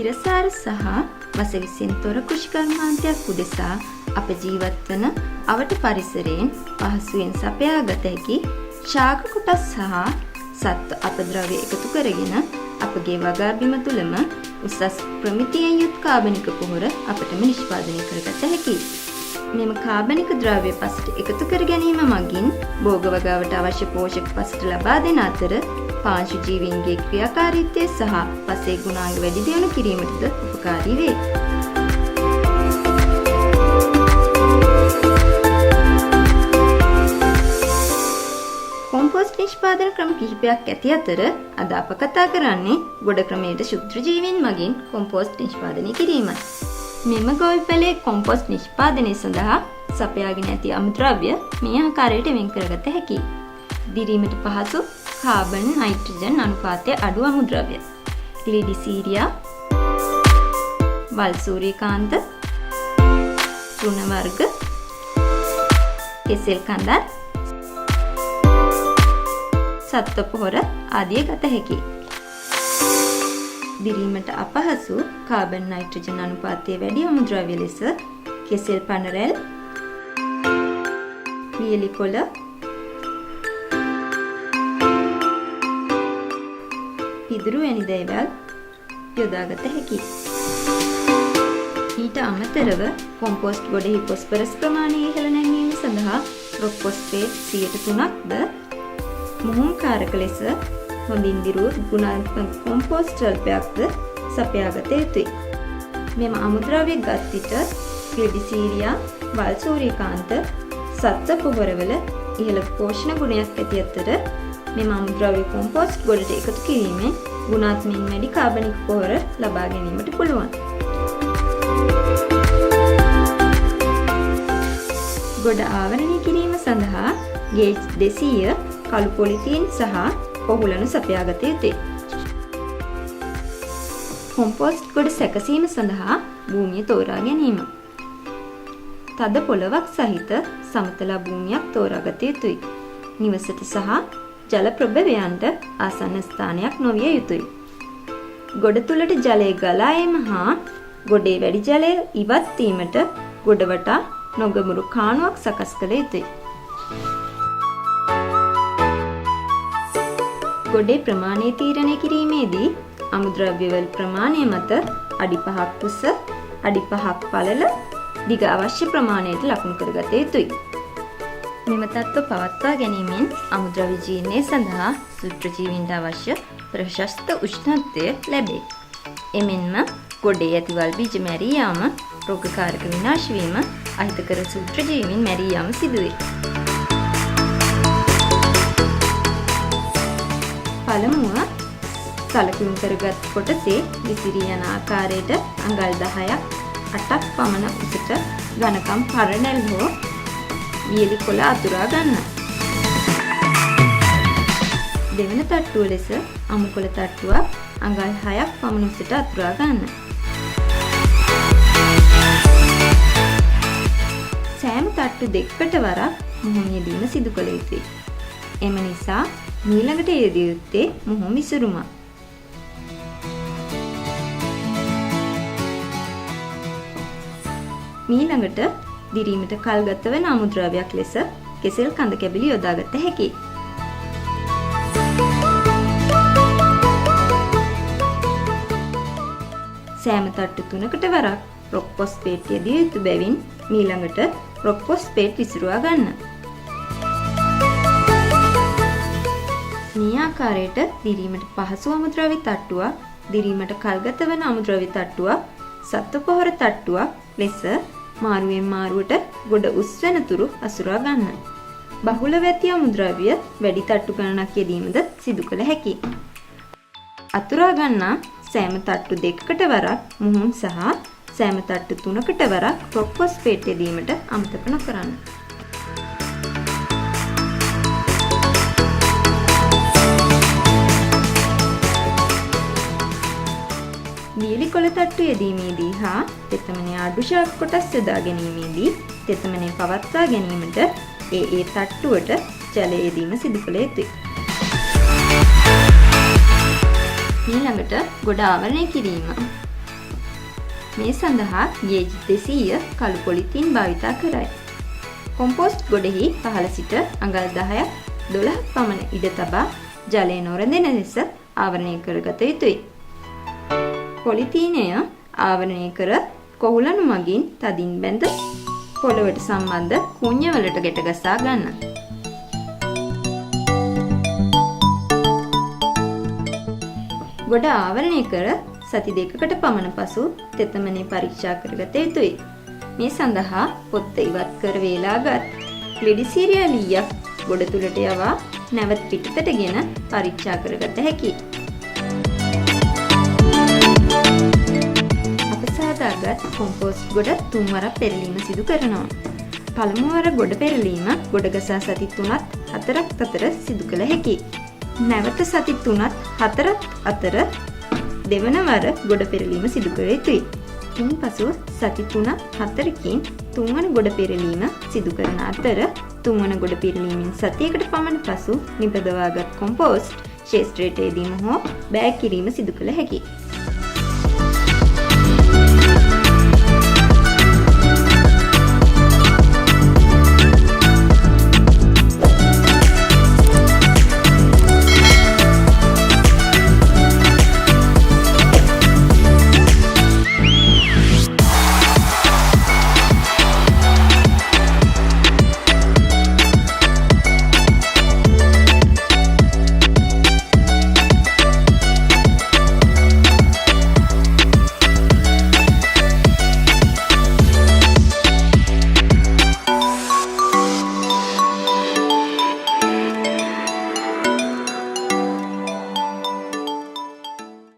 ස්ථිරසාර සහ වසවිසෙන් තොර කෘෂිකර්මාන්තයක් උදෙසා අප ජීවත් වන අවට පරිසරයෙන් පහසුවෙන් සපයාගත හැකි ශාක කොටස් සහ සත්ව අපද්‍රව්‍ය එකතු කරගෙන අපගේ වගා බිම තුළම උසස් ප්‍රමිතියෙන් යුත් කාබනික පොහොර අපටම නිෂ්පාදනය කරගත හැකියි. මෙම කාබනික ද්‍රව්‍ය පසට එකතු කර ගැනීම මගින් භෝග වගාවට අවශ්‍ය පෝෂක පසට ලබා දෙන අතර පාංශු ජීවීන්ගේ ක්‍රියාකාරීත්වය සහ පසේ ගුණාංග වැඩි දියුණු කිරීමටද උපකාරී වේ. කොම්පෝස්ට් නිෂ්පාදන ක්‍රම කිහිපයක් ඇති අතර අද අප කතා කරන්නේ ගොඩ ක්‍රමයට ශුද්‍ර ජීවීන් මගින් කොම්පෝස්ට් නිෂ්පාදනය කිරීමයි. මෙම ගොවිපලේ කොම්පෝස්ට් නිෂ්පාදනය සඳහා සපයාගෙන ඇති අමුද්‍රව්‍ය මේ ආකාරයට වෙන් කරගත හැකියි. දිරීමට පහසු කාබන් නයිට්‍රජන් අනුපාතය අඩු අමුද්‍රව්‍ය. ග්ලිඩිසීරියා, වල් සූර්යකාන්ත, තෘණ වර්ග, කෙසෙල් කඳන්, සත්ව පොහොර ආදිය ගත හැකියි. දිරීමට අපහසු කාබන් නයිට්‍රජන් අනුපාතය වැඩි අමුද්‍රව්‍ය ලෙස කෙසෙල් පනරැල්, වියලි කොළ, පිදුරු වැනි දේවල් යොදාගත හැකියි. ඊට අමතරව කොම්පෝස්ට් ගොඩෙහි ෆොස්ෆරස් ප්‍රමාණය ඉහළ නැංවීම සඳහා රොක් ෆොස්ෆේට් 3%ක්ද මුහුම් කාරක ලෙස හොඳින් දිරූ ගුණාත්මක කොම්පෝස්ට් ස්වල්පයක්ද සපයාගත යුතුයි. මෙම අමුද්‍රව්‍ය ගත් විට ග්ලිඩිසීරියා, වල් සූර්යකාන්ත, සත්ව පොහොරවල ඉහළ පෝෂණ ගුණයක් ඇති අතර මෙම අමුද්‍රව්‍ය කොම්පෝස්ට් ගොඩට එකතු කිරීමෙන් ගුණාත්මයෙන් වැඩි කාබනික පොහොර ලබා ගැනීමට පුළුවන්. ගොඩ ආවරණය කිරීම සඳහා ගේජ් 200 කළු පොලිතීන් සහ කොහුලනු සපයාගත යුතුයි. කොම්පෝස්ට් ගොඩ සැකසීම සඳහා භූමිය තෝරා ගැනීම. තද පොළවක් සහිත සමතල භූමියක් තෝරාගත යුතුයි. නිවසට සහ ජල ප්‍රභවයන්ට ආසන්න ස්ථානයක් නොවිය යුතුයි. ගොඩ තුලට ජලය ගලා ඒම හා ගොඩේ වැඩි ජලය ඉවත් වීමට ගොඩ වටා නොගමුරු කාණුවක් සකස් කළ යුතුයි. ගොඩේ ප්‍රමාණය තීරණය කිරීමේදී අමුද්‍රව්‍යවල ප්‍රමාණය මත අඩි 5ක් උස, අඩි 5ක් පළල, දිග අවශ්‍ය ප්‍රමාණයට ලකුණු කරගත යුතුයි. මෙම තත්ත්ව පවත්වා ගැනීමෙන් අමුද්‍රව්‍ය ජීර්ණය සඳහා ශුද්‍ර ජීවීන්ට අවශ්‍ය ප්‍රශස්ත උෂ්ණත්වය ලැබේ. එමෙන්ම ගොඩේ ඇතිවල් බීජ මැරී යාම, රෝගකාරක විනාශ වීම, අහිතකර ශුද්‍ර ජීවීන් මැරී යාම සිදුවේ. පළමුව සලකුණු කරගත් කොටසේ විසිරී යන ආකාරයට අඟල් 10ක් 8ක් පමණ උසට ඝනකම් පරණැල් හෝ වියලි කොළ අතුරා ගන්න. දෙවන තට්ටුව ලෙස අමු කොළ තට්ටුවක් අඟල් 6ක් පමණ උසට අතුරා ගන්න. සෑම තට්ටු දෙකකට වරක් මුහුණ යෙදීම සිදු කළ යුතුයි. එම නිසා ඊළඟට යෙදිය යුත්තේ මුහුණ විසුරුමක්. ඊළඟට දිරීමට කල්ගත වන අමුද්‍රව්‍යයක් ලෙස කෙසෙල් කඳ කැබලි යොදාගත හැකියි. සෑම තට්ටු 3කට වරක් රොක් ෆොස්ෆේට් යෙදිය යුතු බැවින් ඊළඟට රොක් ෆොස්ෆේට් විසිරුවා ගන්න. මේ ආකාරයට දිරීමට පහසු අමුද්‍රව්‍ය තට්ටුවක්, දිරීමට කල්ගත වන අමුද්‍රව්‍ය තට්ටුවක්, සත්ව පොහොර තට්ටුවක් ලෙස මාරුවෙන් මාරුවට ගොඩ උස් වෙනතුරු අසුරා ගන්න. බහුල වැති අමුද්‍රව්‍ය වැඩි තට්ටු ගණනක් යෙදීමද සිදු කළ හැකියි. අතුරා ගන්නා සෑම තට්ටු දෙකකට වරක් මුහුන් සහ සෑම තට්ටු 3කට වරක් රොක් ෆොස්ෆේට් යෙදීමට අමතක නොකරන්න. වියලි කොළ තට්ටු යෙදීමේදී හා තෙතමනේ අඩු ශාක කොටස් යොදා ගැනීමේදී තෙතමනේ පවත්වා ගැනීමට ඒ තට්ටුවට ජලය යෙදීම සිදු කළ යුතුයි. ඊළඟට ගොඩ ආවරණය කිරීම. මේ සඳහා ගේජ් 200 කළු පොලිතීන් භාවිතා කරයි. කොම්පෝස්ට් ගොඩෙහි පහළ සිට අඟල් 10ක් 12ක් පමණ ඉඩ තබා ජලය නොරැඳෙන ලෙස ආවරණය කරගත යුතුයි. පොලිතීනය ආවරණය කර කොහුලනු මගින් තදින් බැඳ පොළවට සම්බන්ධ කුණ්‍යවලට ගැට ගසා ගන්න. ගොඩ ආවරණය කර සති 2කට පමණ පසු තෙතමනේ පරීක්ෂා කරගත යුතුයි. මේ සඳහා පොත්ත ඉවත් කර වේලාගත් ග්ලිඩිසීරියා ලීයක් ගොඩ තුලට යවා නැවත පිටතටගෙන පරීක්ෂා කරගත හැකියි. අපසාදාගත් කොම්පෝස්ට් ගොඩ 3 වරක් පෙරලීම සිදු කරනවා. පළමු වර ගොඩ පෙරලීම ගොඩ ගසා සති 3ත් 4ක් අතර සිදු කළ හැකියි. නැවත සති 3ත් 4ක් අතර දෙවන වර ගොඩ පෙරලීම සිදු කර යුතුයි. ඉන්පසු සති 3-4කින් තුන්වන ගොඩ පෙරලීම සිදු කරන අතර තුන්වන ගොඩ පෙරලීමෙන් සතියකට පමණ පසු නිපදවාගත් කොම්පෝස්ට් ශේෂ්ත්‍රයට යෙදීම හෝ බෑග් කිරීම සිදු කළ හැකියි.